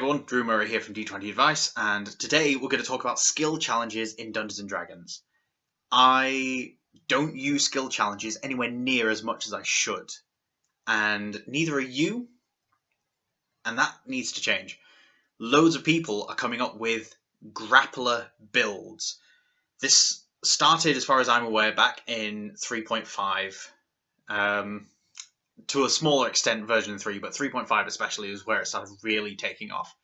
everyone, Drew Murray here from D20 Advice, and today we're going to talk about skill challenges in Dungeons & Dragons. I don't use skill challenges anywhere near as much as I should, and neither are you, and that needs to change. Loads of people are coming up with grappler builds. This started, as far as I'm aware, back in 3.5. To a smaller extent version 3, but 3.5 especially is where it started really taking off.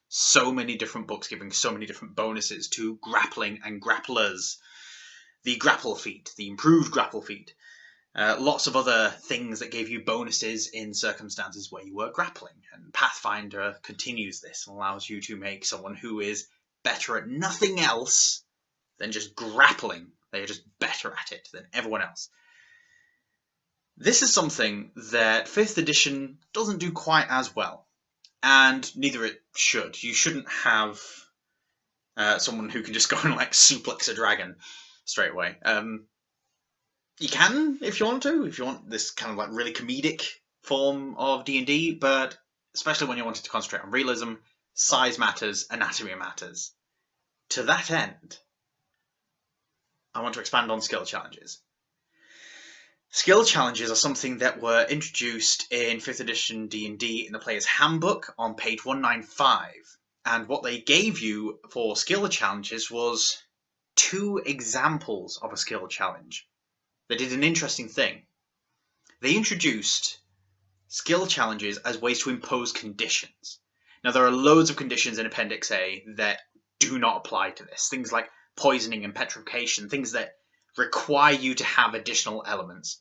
So many different books giving so many different bonuses to grappling and grapplers. The grapple feat, the improved grapple feat. Lots of other things that gave you bonuses in circumstances where you were grappling. And Pathfinder continues this and allows you to make someone who is better at nothing else than just grappling. They are just better at it than everyone else. This is something that 5th edition doesn't do quite as well, and neither it should. You shouldn't have someone who can just go and like suplex a dragon straight away. You can if you want to, if you want this kind of like really comedic form of D&D, but especially when you wanted to concentrate on realism, size matters, anatomy matters. To that end, I want to expand on skill challenges. Skill challenges are something that were introduced in 5th edition D&D in the Player's Handbook on page 195. And what they gave you for skill challenges was 2 examples of a skill challenge. They did an interesting thing. They introduced skill challenges as ways to impose conditions. Now, there are loads of conditions in Appendix A that do not apply to this. Things like poisoning and petrification, things that require you to have additional elements,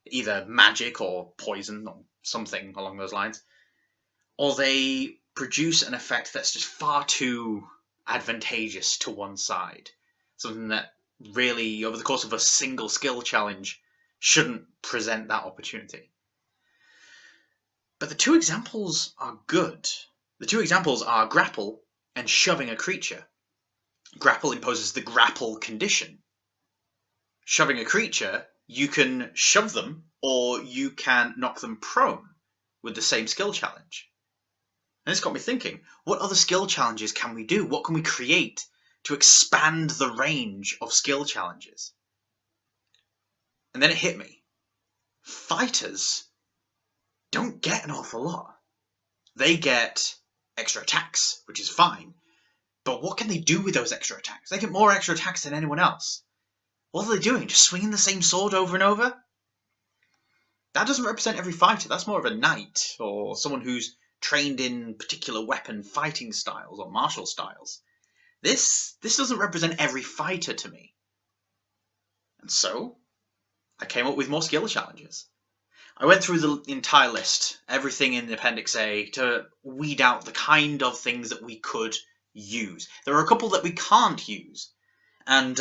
either magic or poison or something along those lines, or they produce an effect that's just far too advantageous to one side, something that really, over the course of a single skill challenge, shouldn't present that opportunity. But the 2 examples are good. The 2 examples are grapple and shoving a creature. Grapple imposes the grapple condition. Shoving a creature, you can shove them or you can knock them prone with the same skill challenge. And this got me thinking, what other skill challenges can we do? What can we create to expand the range of skill challenges? And then it hit me. Fighters don't get an awful lot. They get extra attacks, which is fine. But what can they do with those extra attacks? They get more extra attacks than anyone else. What are they doing? Just swinging the same sword over and over? That doesn't represent every fighter. That's more of a knight or someone who's trained in particular weapon fighting styles or martial styles. This doesn't represent every fighter to me. And so I came up with more skill challenges. I went through the entire list, everything in Appendix A, to weed out the kind of things that we could use. There are a couple that we can't use, and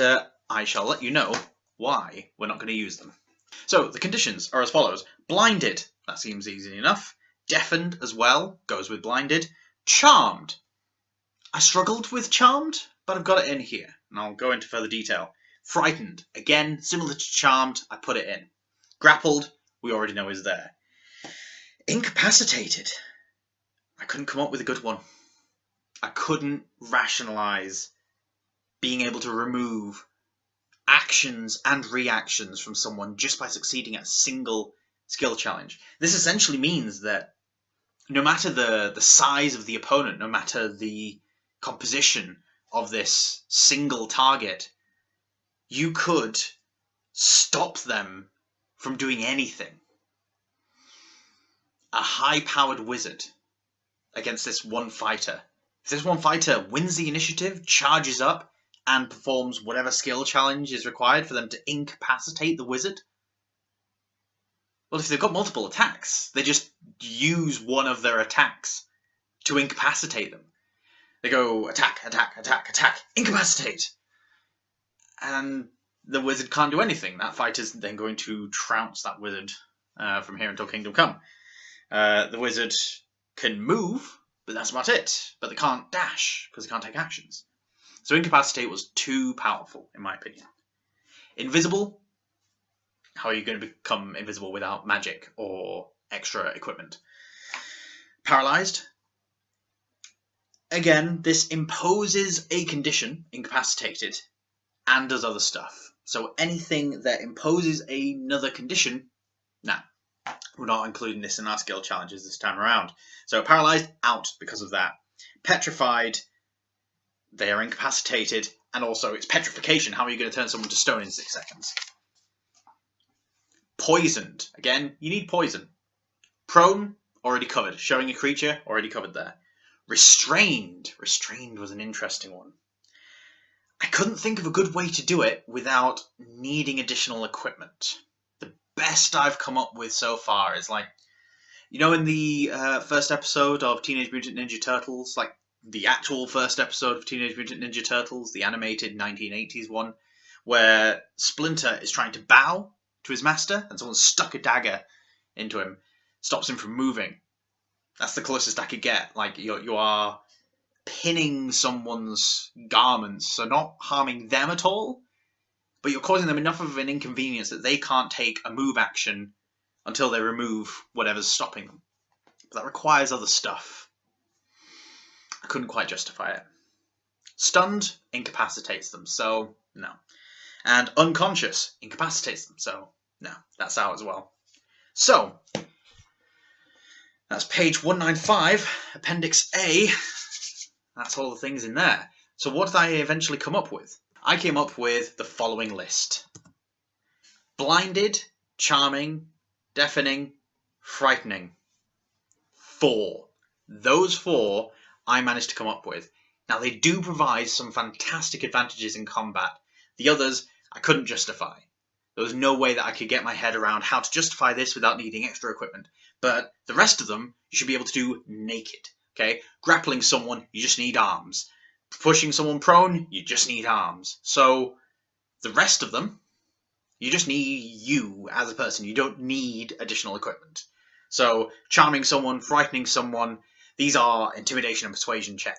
I shall let you know why we're not going to use them. So the conditions are as follows. Blinded, that seems easy enough. Deafened as well, goes with blinded. Charmed. I struggled with charmed, but I've got it in here, and I'll go into further detail. Frightened, again, similar to charmed, I put it in. Grappled, we already know is there. Incapacitated. I couldn't come up with a good one. I couldn't rationalize being able to remove actions and reactions from someone just by succeeding at a single skill challenge. This essentially means that no matter the size of the opponent, no matter the composition of this single target, you could stop them from doing anything. A high-powered wizard against this one fighter. If this one fighter wins the initiative, charges up, and performs whatever skill challenge is required for them to incapacitate the wizard, well, if they've got multiple attacks, they just use one of their attacks to incapacitate them. They go attack, attack, attack, attack, incapacitate! And the wizard can't do anything. That fighter's then going to trounce that wizard from here until Kingdom Come. The wizard can move, but that's about it. But they can't dash, because they can't take actions. So incapacitate was too powerful, in my opinion. Invisible. How are you going to become invisible without magic or extra equipment? Paralyzed. again, this imposes a condition, incapacitated, and does other stuff. So anything that imposes another condition, nah, we're not including this in our skill challenges this time around. So paralyzed, out because of that. Petrified, they are incapacitated, and also it's petrification. How are you going to turn someone to stone in 6 seconds? Poisoned, again, you need poison. Prone, already covered. Showing a creature, already covered there. Restrained. Restrained was an interesting one. I couldn't think of a good way to do it without needing additional equipment. The best I've come up with so far is like, you know, in the first episode of Teenage Mutant Ninja Turtles, like the actual first episode of Teenage Mutant Ninja Turtles, the animated 1980s one, where Splinter is trying to bow to his master and someone stuck a dagger into him, stops him from moving. That's the closest I could get. Like, you are pinning someone's garments, so not harming them at all, but you're causing them enough of an inconvenience that they can't take a move action until they remove whatever's stopping them. But that requires other stuff. I couldn't quite justify it. Stunned incapacitates them, so no. And unconscious incapacitates them, so no, that's out as well. So that's page 195, Appendix A. That's all the things in there. So what did I eventually come up with? I came up with the following list. Blinded, charming, deafening, frightening. 4. Those 4 I managed to come up with. Now they do provide some fantastic advantages in combat. The others I couldn't justify. There was no way that I could get my head around how to justify this without needing extra equipment. But the rest of them you should be able to do naked. Okay, grappling someone, you just need arms. Pushing someone prone, you just need arms. So the rest of them, you just need you as a person. You don't need additional equipment. So charming someone, frightening someone, these are intimidation and persuasion check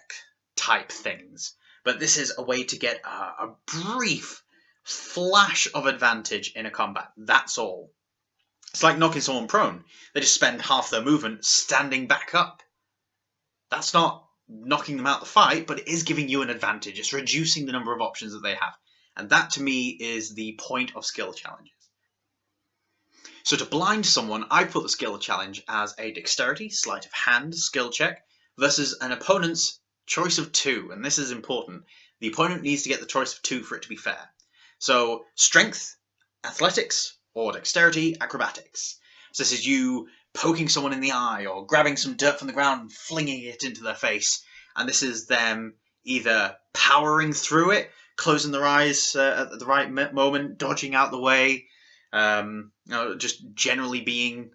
type things. But this is a way to get a brief flash of advantage in a combat. That's all. It's like knocking someone prone. They just spend half their movement standing back up. That's not knocking them out the fight, but it is giving you an advantage. It's reducing the number of options that they have. And that, to me, is the point of skill challenges. So to blind someone, I put the skill challenge as a dexterity, sleight of hand skill check versus an opponent's choice of 2. And this is important. The opponent needs to get the choice of 2 for it to be fair. So strength, athletics, or dexterity, acrobatics. So this is you poking someone in the eye or grabbing some dirt from the ground and flinging it into their face. And this is them either powering through it, closing their eyes at the right moment, dodging out the way, just generally being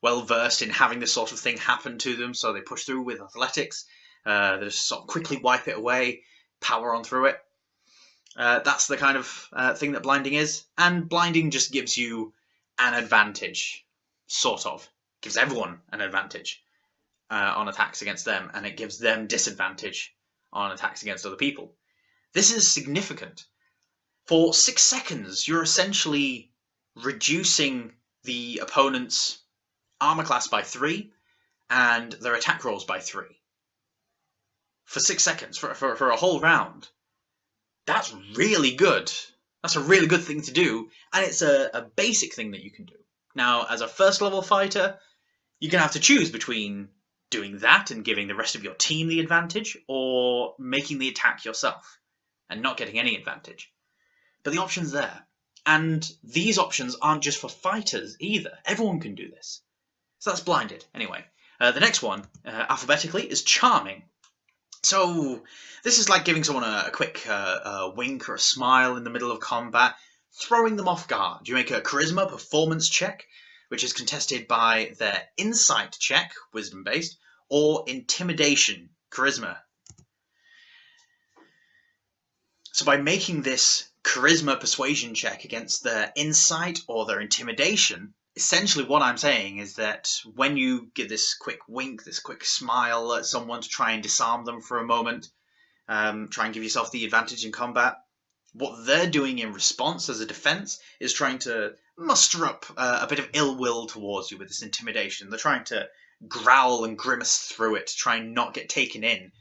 well versed in having this sort of thing happen to them. So they push through with athletics. They just sort of quickly wipe it away, power on through it. That's the kind of thing that blinding is. And blinding just gives you an advantage. Sort of. Gives everyone an advantage on attacks against them, and it gives them disadvantage on attacks against other people. This is significant. For 6 seconds, you're essentially reducing the opponent's armor class by 3 and their attack rolls by 3. For 6 seconds, for a whole round. That's really good. That's a really good thing to do, and it's a basic thing that you can do. Now, as a first level fighter, you're going to have to choose between doing that and giving the rest of your team the advantage, or making the attack yourself and not getting any advantage. But the option's there. And these options aren't just for fighters either. Everyone can do this. So that's blinded. Anyway, the next one, alphabetically, is charming. So this is like giving someone a quick wink or a smile in the middle of combat, throwing them off guard. You make a charisma performance check, which is contested by their insight check, wisdom-based, or intimidation, charisma. So by making this charisma persuasion check against their insight or their intimidation, essentially what I'm saying is that when you give this quick wink, this quick smile at someone to try and disarm them for a moment, try and give yourself the advantage in combat, what they're doing in response as a defense is trying to muster up a bit of ill will towards you with this intimidation. They're trying to growl and grimace through it to try and not get taken in.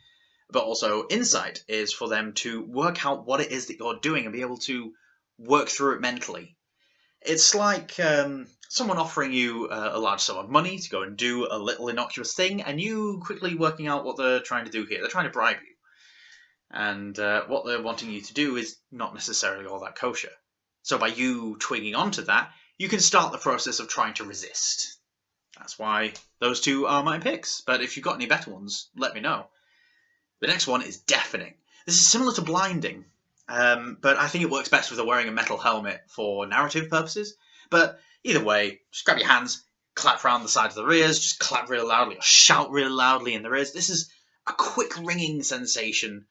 But also insight is for them to work out what it is that you're doing and be able to work through it mentally. It's like someone offering you a large sum of money to go and do a little innocuous thing, and you quickly working out what they're trying to do here. They're trying to bribe you. And what they're wanting you to do is not necessarily all that kosher. So by you twigging onto that, you can start the process of trying to resist. That's why those two are my picks. But if you've got any better ones, let me know. The next one is deafening. This is similar to blinding, but I think it works best with wearing a metal helmet for narrative purposes. But either way, just grab your hands, clap around the sides of their ears, just clap really loudly or shout really loudly in their ears. This is a quick ringing sensation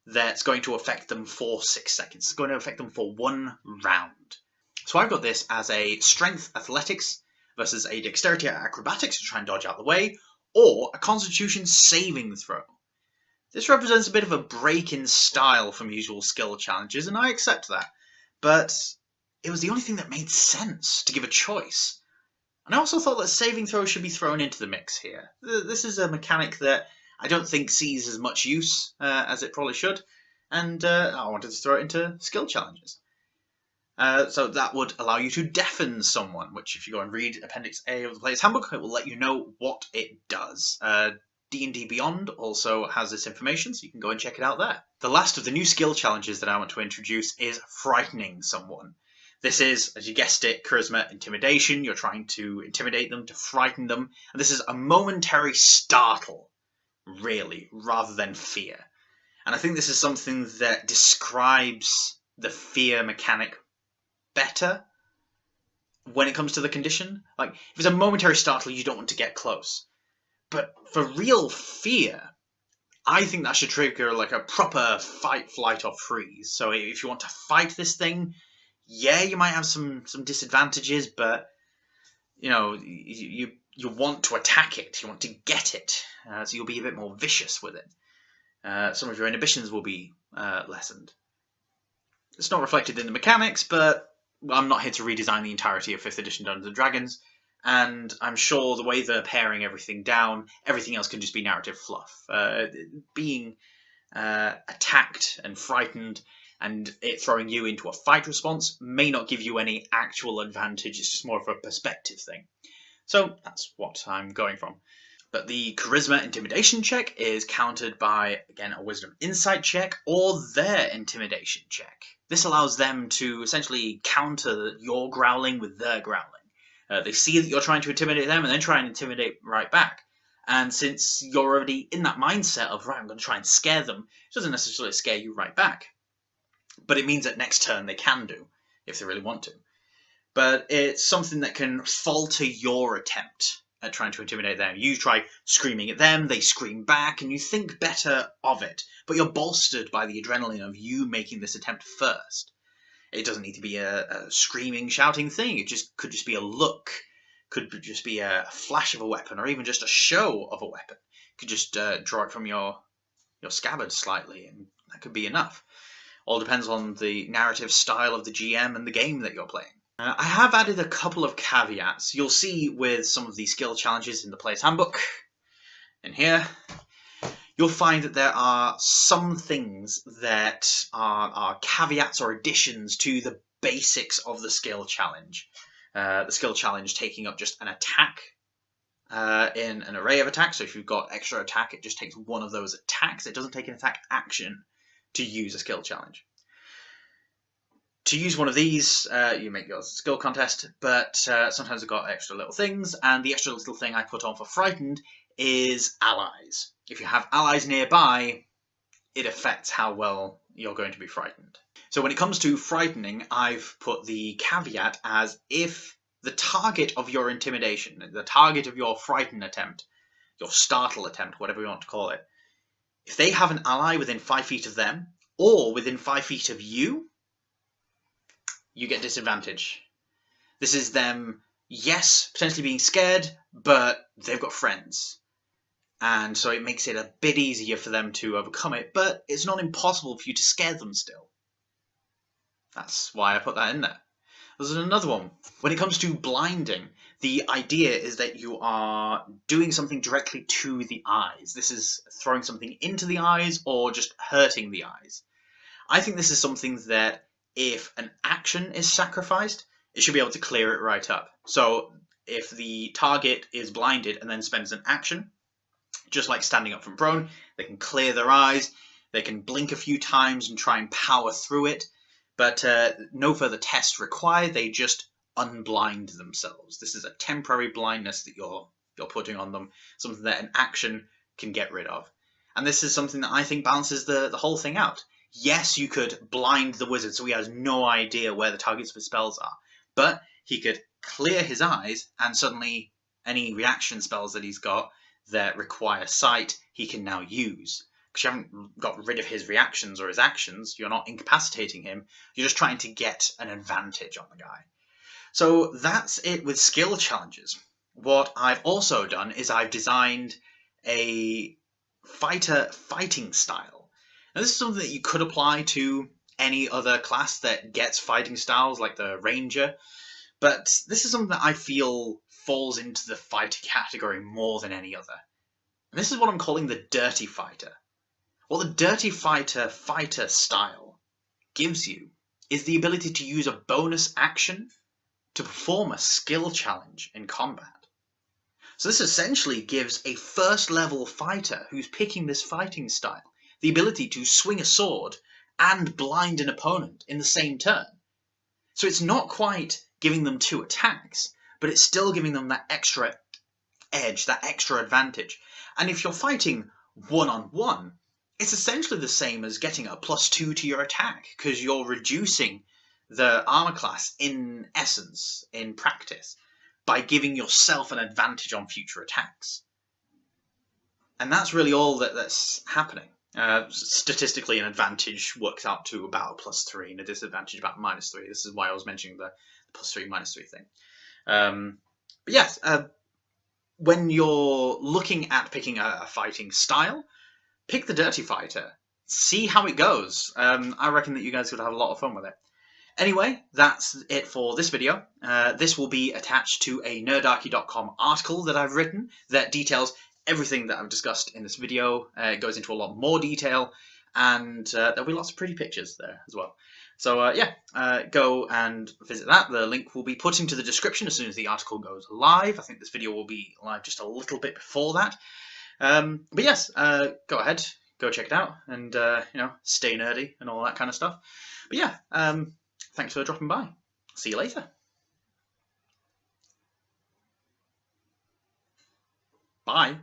that's going to affect them for 6 seconds. It's going to affect them for 1 round. So I've got this as a strength athletics versus a dexterity acrobatics to try and dodge out the way, or a constitution saving throw. This represents a bit of a break in style from usual skill challenges, and I accept that. But it was the only thing that made sense to give a choice. And I also thought that saving throw should be thrown into the mix here. This is a mechanic that I don't think sees as much use as it probably should, and I wanted to throw it into skill challenges. So that would allow you to deafen someone, which if you go and read Appendix A of the Player's Handbook, it will let you know what it does. D&D Beyond also has this information, so you can go and check it out there. The last of the new skill challenges that I want to introduce is frightening someone. This is, as you guessed it, charisma intimidation. You're trying to intimidate them, to frighten them, and this is a momentary startle, really, rather than fear. And I think this is something that describes the fear mechanic better when it comes to the condition. Like, if it's a momentary startle, you don't want to get close. But for real fear, I think that should trigger like a proper fight, flight, or freeze. So if you want to fight this thing, yeah, you might have some disadvantages, but you know, you want to attack it, you want to get it, so you'll be a bit more vicious with it. Some of your inhibitions will be lessened. It's not reflected in the mechanics, but I'm not here to redesign the entirety of 5th edition Dungeons & Dragons, and I'm sure the way they're paring everything down, everything else can just be narrative fluff. Being attacked and frightened and it throwing you into a fight response may not give you any actual advantage, it's just more of a perspective thing. So that's what I'm going from. But the charisma intimidation check is countered by, again, a wisdom insight check or their intimidation check. This allows them to essentially counter your growling with their growling. They see that you're trying to intimidate them and then try and intimidate right back. And since you're already in that mindset of, right, I'm going to try and scare them, it doesn't necessarily scare you right back. But it means that next turn they can do, if they really want to. But it's something that can falter your attempt at trying to intimidate them. You try screaming at them, they scream back, and you think better of it. But you're bolstered by the adrenaline of you making this attempt first. It doesn't need to be a screaming, shouting thing. It could just be a look. Could just be a flash of a weapon, or even just a show of a weapon. You could just draw it from your scabbard slightly, and that could be enough. All depends on the narrative style of the GM and the game that you're playing. I have added a couple of caveats. You'll see with some of these skill challenges in the Player's Handbook, in here, you'll find that there are some things that are caveats or additions to the basics of the skill challenge. The skill challenge taking up just an attack in an array of attacks. So if you've got extra attack, it just takes one of those attacks. It doesn't take an attack action to use a skill challenge. To use one of these, you make your skill contest, but sometimes I've got extra little things, and the extra little thing I put on for frightened is allies. If you have allies nearby, it affects how well you're going to be frightened. So when it comes to frightening, I've put the caveat as if the target of your intimidation, the target of your frighten attempt, your startle attempt, whatever you want to call it, if they have an ally within 5 feet of them, or within 5 feet of you, you get disadvantage. This is them, yes, potentially being scared, but they've got friends. And so it makes it a bit easier for them to overcome it, but it's not impossible for you to scare them still. That's why I put that in there. There's another one. When it comes to blinding, The idea is that you are doing something directly to the eyes. This is throwing something into the eyes or just hurting the eyes. I think this is something that if an action is sacrificed, it should be able to clear it right up. So if the target is blinded and then spends an action, just like standing up from prone, they can clear their eyes, they can blink a few times and try and power through it, but no further test required, they just unblind themselves. This is a temporary blindness that you're putting on them, something that an action can get rid of. And this is something that I think balances the whole thing out. Yes, you could blind the wizard so he has no idea where the targets for spells are, but he could clear his eyes and suddenly any reaction spells that he's got that require sight, he can now use. Because you haven't got rid of his reactions or his actions, you're not incapacitating him, you're just trying to get an advantage on the guy. So that's it with skill challenges. What I've also done is I've designed a fighter fighting style. Now this is something that you could apply to any other class that gets fighting styles, like the Ranger, but this is something that I feel falls into the fighter category more than any other. And this is what I'm calling the Dirty Fighter. What the Dirty Fighter fighter style gives you is the ability to use a bonus action to perform a skill challenge in combat. So this essentially gives a first level fighter who's picking this fighting style the ability to swing a sword and blind an opponent in the same turn. So it's not quite giving them 2 attacks, but it's still giving them that extra edge, that extra advantage. And if you're fighting one-on-one, it's essentially the same as getting a +2 to your attack, because you're reducing the armor class in essence, in practice, by giving yourself an advantage on future attacks. And that's really all that's happening. Statistically, an advantage works out to about a +3 and a disadvantage about -3. This is why I was mentioning the +3, -3 thing. But yes, when you're looking at picking a fighting style, pick the Dirty Fighter. See how it goes. I reckon that you guys could have a lot of fun with it. Anyway, that's it for this video. This will be attached to a nerdarchy.com article that I've written that details everything that I've discussed in this video. It goes into a lot more detail, and there'll be lots of pretty pictures there as well. So yeah, go and visit that. The link will be put into the description as soon as the article goes live. I think this video will be live just a little bit before that. But yes, go ahead, go check it out, and you know, stay nerdy and all that kind of stuff. But yeah, thanks for dropping by. See you later. Bye.